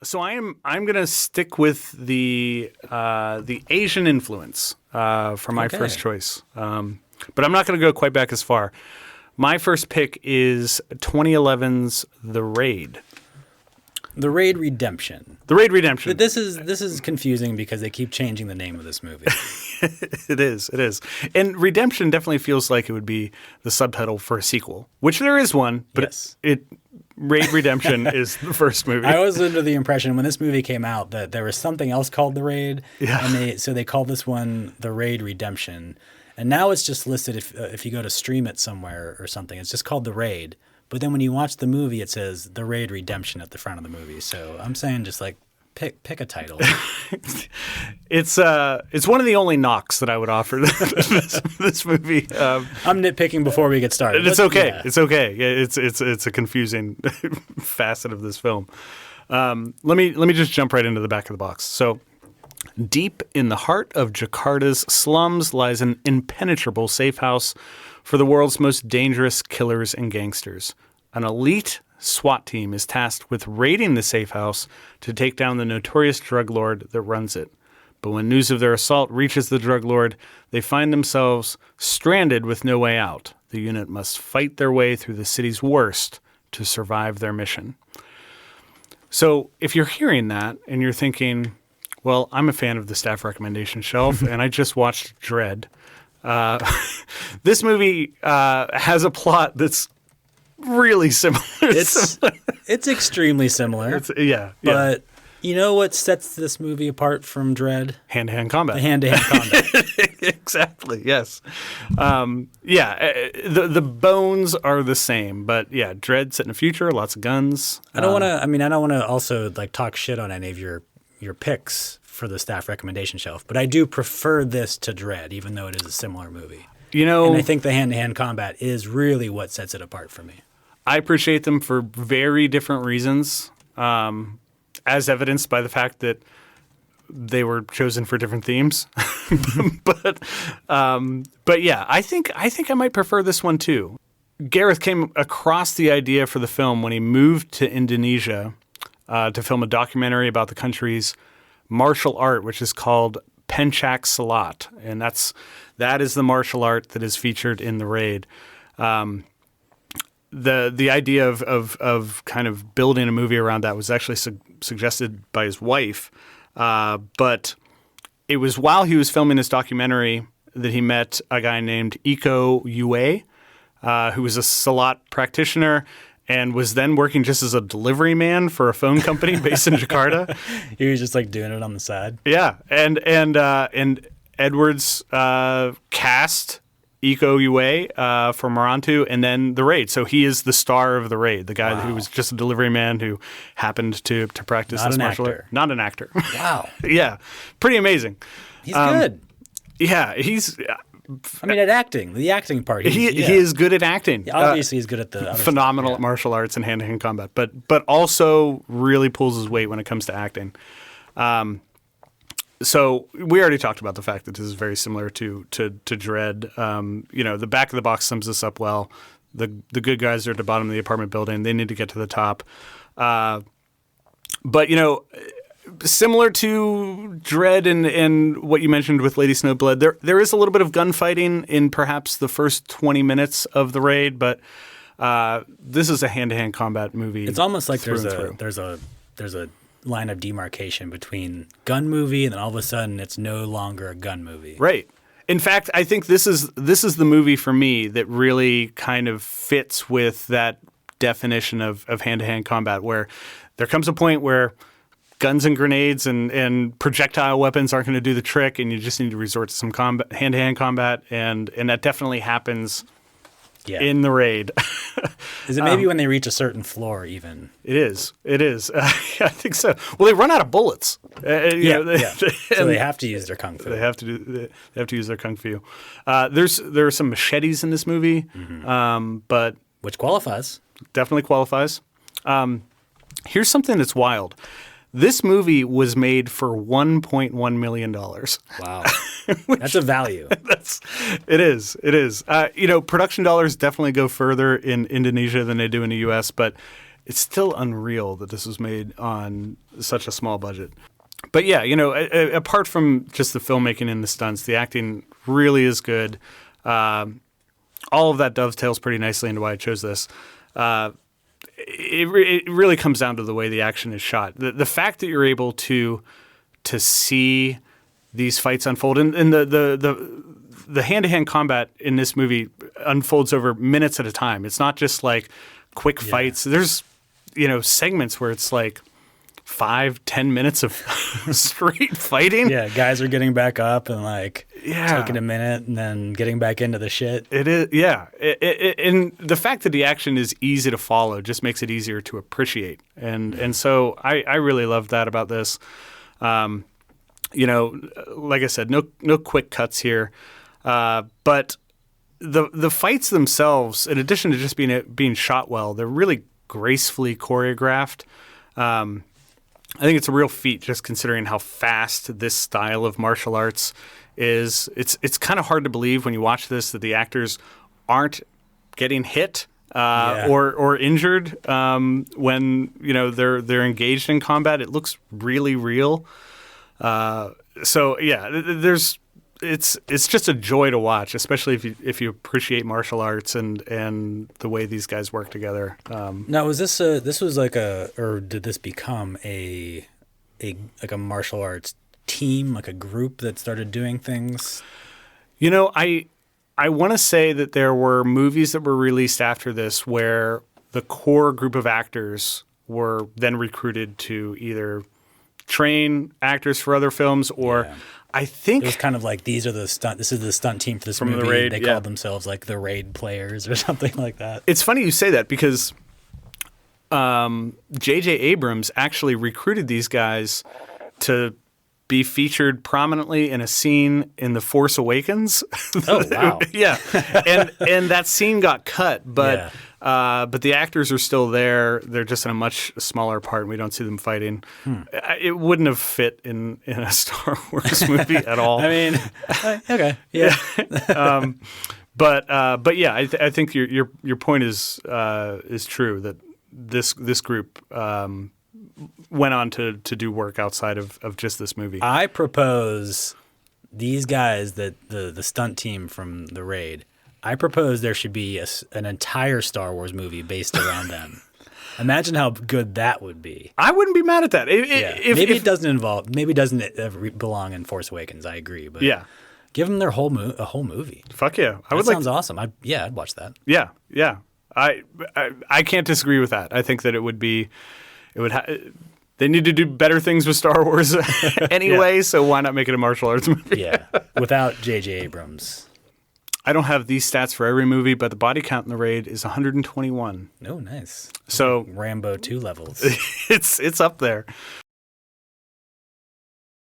So I'm gonna stick with the Asian influence for my first choice, but I'm not gonna go quite back as far. My first pick is 2011's The Raid. The Raid Redemption. The Raid Redemption. This is confusing because they keep changing the name of this movie. It is. And Redemption definitely feels like it would be the subtitle for a sequel, which there is one, but yes. Raid Redemption is the first movie. I was under the impression when this movie came out that there was something else called The Raid, and they called this one The Raid Redemption. And now it's just listed if you go to stream it somewhere or something, it's just called The Raid. But then when you watch the movie, it says The Raid Redemption at the front of the movie. So I'm saying just like pick a title. It's one of the only knocks that I would offer this movie. I'm nitpicking before we get started. It's okay. Yeah. It's okay. It's a confusing facet of this film. Let me just jump right into the back of the box. So, deep in the heart of Jakarta's slums lies an impenetrable safe house for the world's most dangerous killers and gangsters. An elite SWAT team is tasked with raiding the safe house to take down the notorious drug lord that runs it. But when news of their assault reaches the drug lord, they find themselves stranded with no way out. The unit must fight their way through the city's worst to survive their mission. So if you're hearing that and you're thinking, well, I'm a fan of the staff recommendation shelf, and I just watched Dredd. This movie has a plot that's really similar. It's extremely similar. But you know what sets this movie apart from Dredd? Hand-to-hand combat. The hand-to-hand combat. Exactly. Yes. The bones are the same, but yeah, Dredd set in the future, lots of guns. I don't want to also like talk shit on any of your picks for the staff recommendation shelf, but I do prefer this to Dredd, even though it is a similar movie. And I think the hand-to-hand combat is really what sets it apart for me. I appreciate them for very different reasons, as evidenced by the fact that they were chosen for different themes. but yeah, I think I might prefer this one too. Gareth came across the idea for the film when he moved to Indonesia to film a documentary about the country's martial art, which is called Pencak Silat, and that is the martial art that is featured in The Raid. The idea of kind of building a movie around that was actually suggested by his wife, but it was while he was filming this documentary that he met a guy named Iko Uwais, who was a Silat practitioner and was then working just as a delivery man for a phone company based in Jakarta. He was just like doing it on the side. Yeah, and Edwards cast Iko Uwais for Marantu and then The Raid. So he is the star of The Raid, the guy who was just a delivery man who happened to practice this martial art. Not an actor. Wow. Yeah, pretty amazing. He's good. Yeah, he's... at acting, the acting part. He is good at acting. Yeah, obviously, he's good at the other phenomenal stuff, at martial arts and hand-to-hand combat, but also really pulls his weight when it comes to acting. So we already talked about the fact that this is very similar to Dredd. The back of the box sums this up well. The good guys are at the bottom of the apartment building. They need to get to the top. But similar to Dredd and what you mentioned with Lady Snowblood, there is a little bit of gunfighting in perhaps the first 20 minutes of The Raid, but this is a hand-to-hand combat movie. It's almost like there's a line of demarcation between gun movie and then all of a sudden it's no longer a gun movie. Right. In fact, I think this is the movie for me that really kind of fits with that definition of hand-to-hand combat, where there comes a point where guns and grenades and projectile weapons aren't going to do the trick, and you just need to resort to some hand-to-hand combat, and that definitely happens in The Raid. Is it maybe when they reach a certain floor even? It is. I think so. Well, they run out of bullets. So they have to use their kung fu. They have to use their kung fu. There are some machetes in this movie, but which qualifies. Definitely qualifies. Here's something that's wild. This movie was made for $1.1 million. Wow. That's a value. It is. Production dollars definitely go further in Indonesia than they do in the U.S., but it's still unreal that this was made on such a small budget. But yeah, apart from just the filmmaking and the stunts, the acting really is good. All of that dovetails pretty nicely into why I chose this. It really comes down to the way the action is shot. The fact that you're able to see these fights unfold, and the hand-to-hand combat in this movie unfolds over minutes at a time. It's not just like quick fights. There's segments where it's like 5-10 minutes of straight fighting. Yeah, guys are getting back up and taking a minute and then getting back into the shit. It is, yeah. And the fact that the action is easy to follow just makes it easier to appreciate. And so I really love that about this. Like I said, no quick cuts here. But the fights themselves, in addition to just being shot well, they're really gracefully choreographed. I think it's a real feat just considering how fast this style of martial arts is. It's kind of hard to believe when you watch this that the actors aren't getting hit or injured when they're engaged in combat. It looks really real. So yeah, it's just a joy to watch, especially if you appreciate martial arts and the way these guys work together. Now, was this or did this become a martial arts team, like a group that started doing things? I want to say that there were movies that were released after this where the core group of actors were then recruited to either train actors for other films or. Yeah. I think it was kind of like this is the stunt team for this movie. The Raid, they called themselves like the Raid players or something like that. It's funny you say that because J.J. Abrams actually recruited these guys to be featured prominently in a scene in The Force Awakens. Oh, wow. Yeah. And that scene got cut, but the actors are still there. They're just in a much smaller part, and we don't see them fighting. It wouldn't have fit in a Star Wars movie at all. I mean, okay, yeah. But yeah, I think your point is true that this group went on to do work outside of just this movie. I propose these guys, that the stunt team from the Raid, I propose there should be an entire Star Wars movie based around them. Imagine how good that would be. I wouldn't be mad at that. Maybe it doesn't belong in Force Awakens. I agree, but give them their a whole movie. Fuck yeah, That sounds awesome. I'd watch that. Yeah. I can't disagree with that. I think that it would be. They need to do better things with Star Wars anyway, so why not make it a martial arts movie? Yeah, without J.J. Abrams. I don't have these stats for every movie, but the body count in The Raid is 121. Oh, nice. So Rambo 2 levels. It's up there.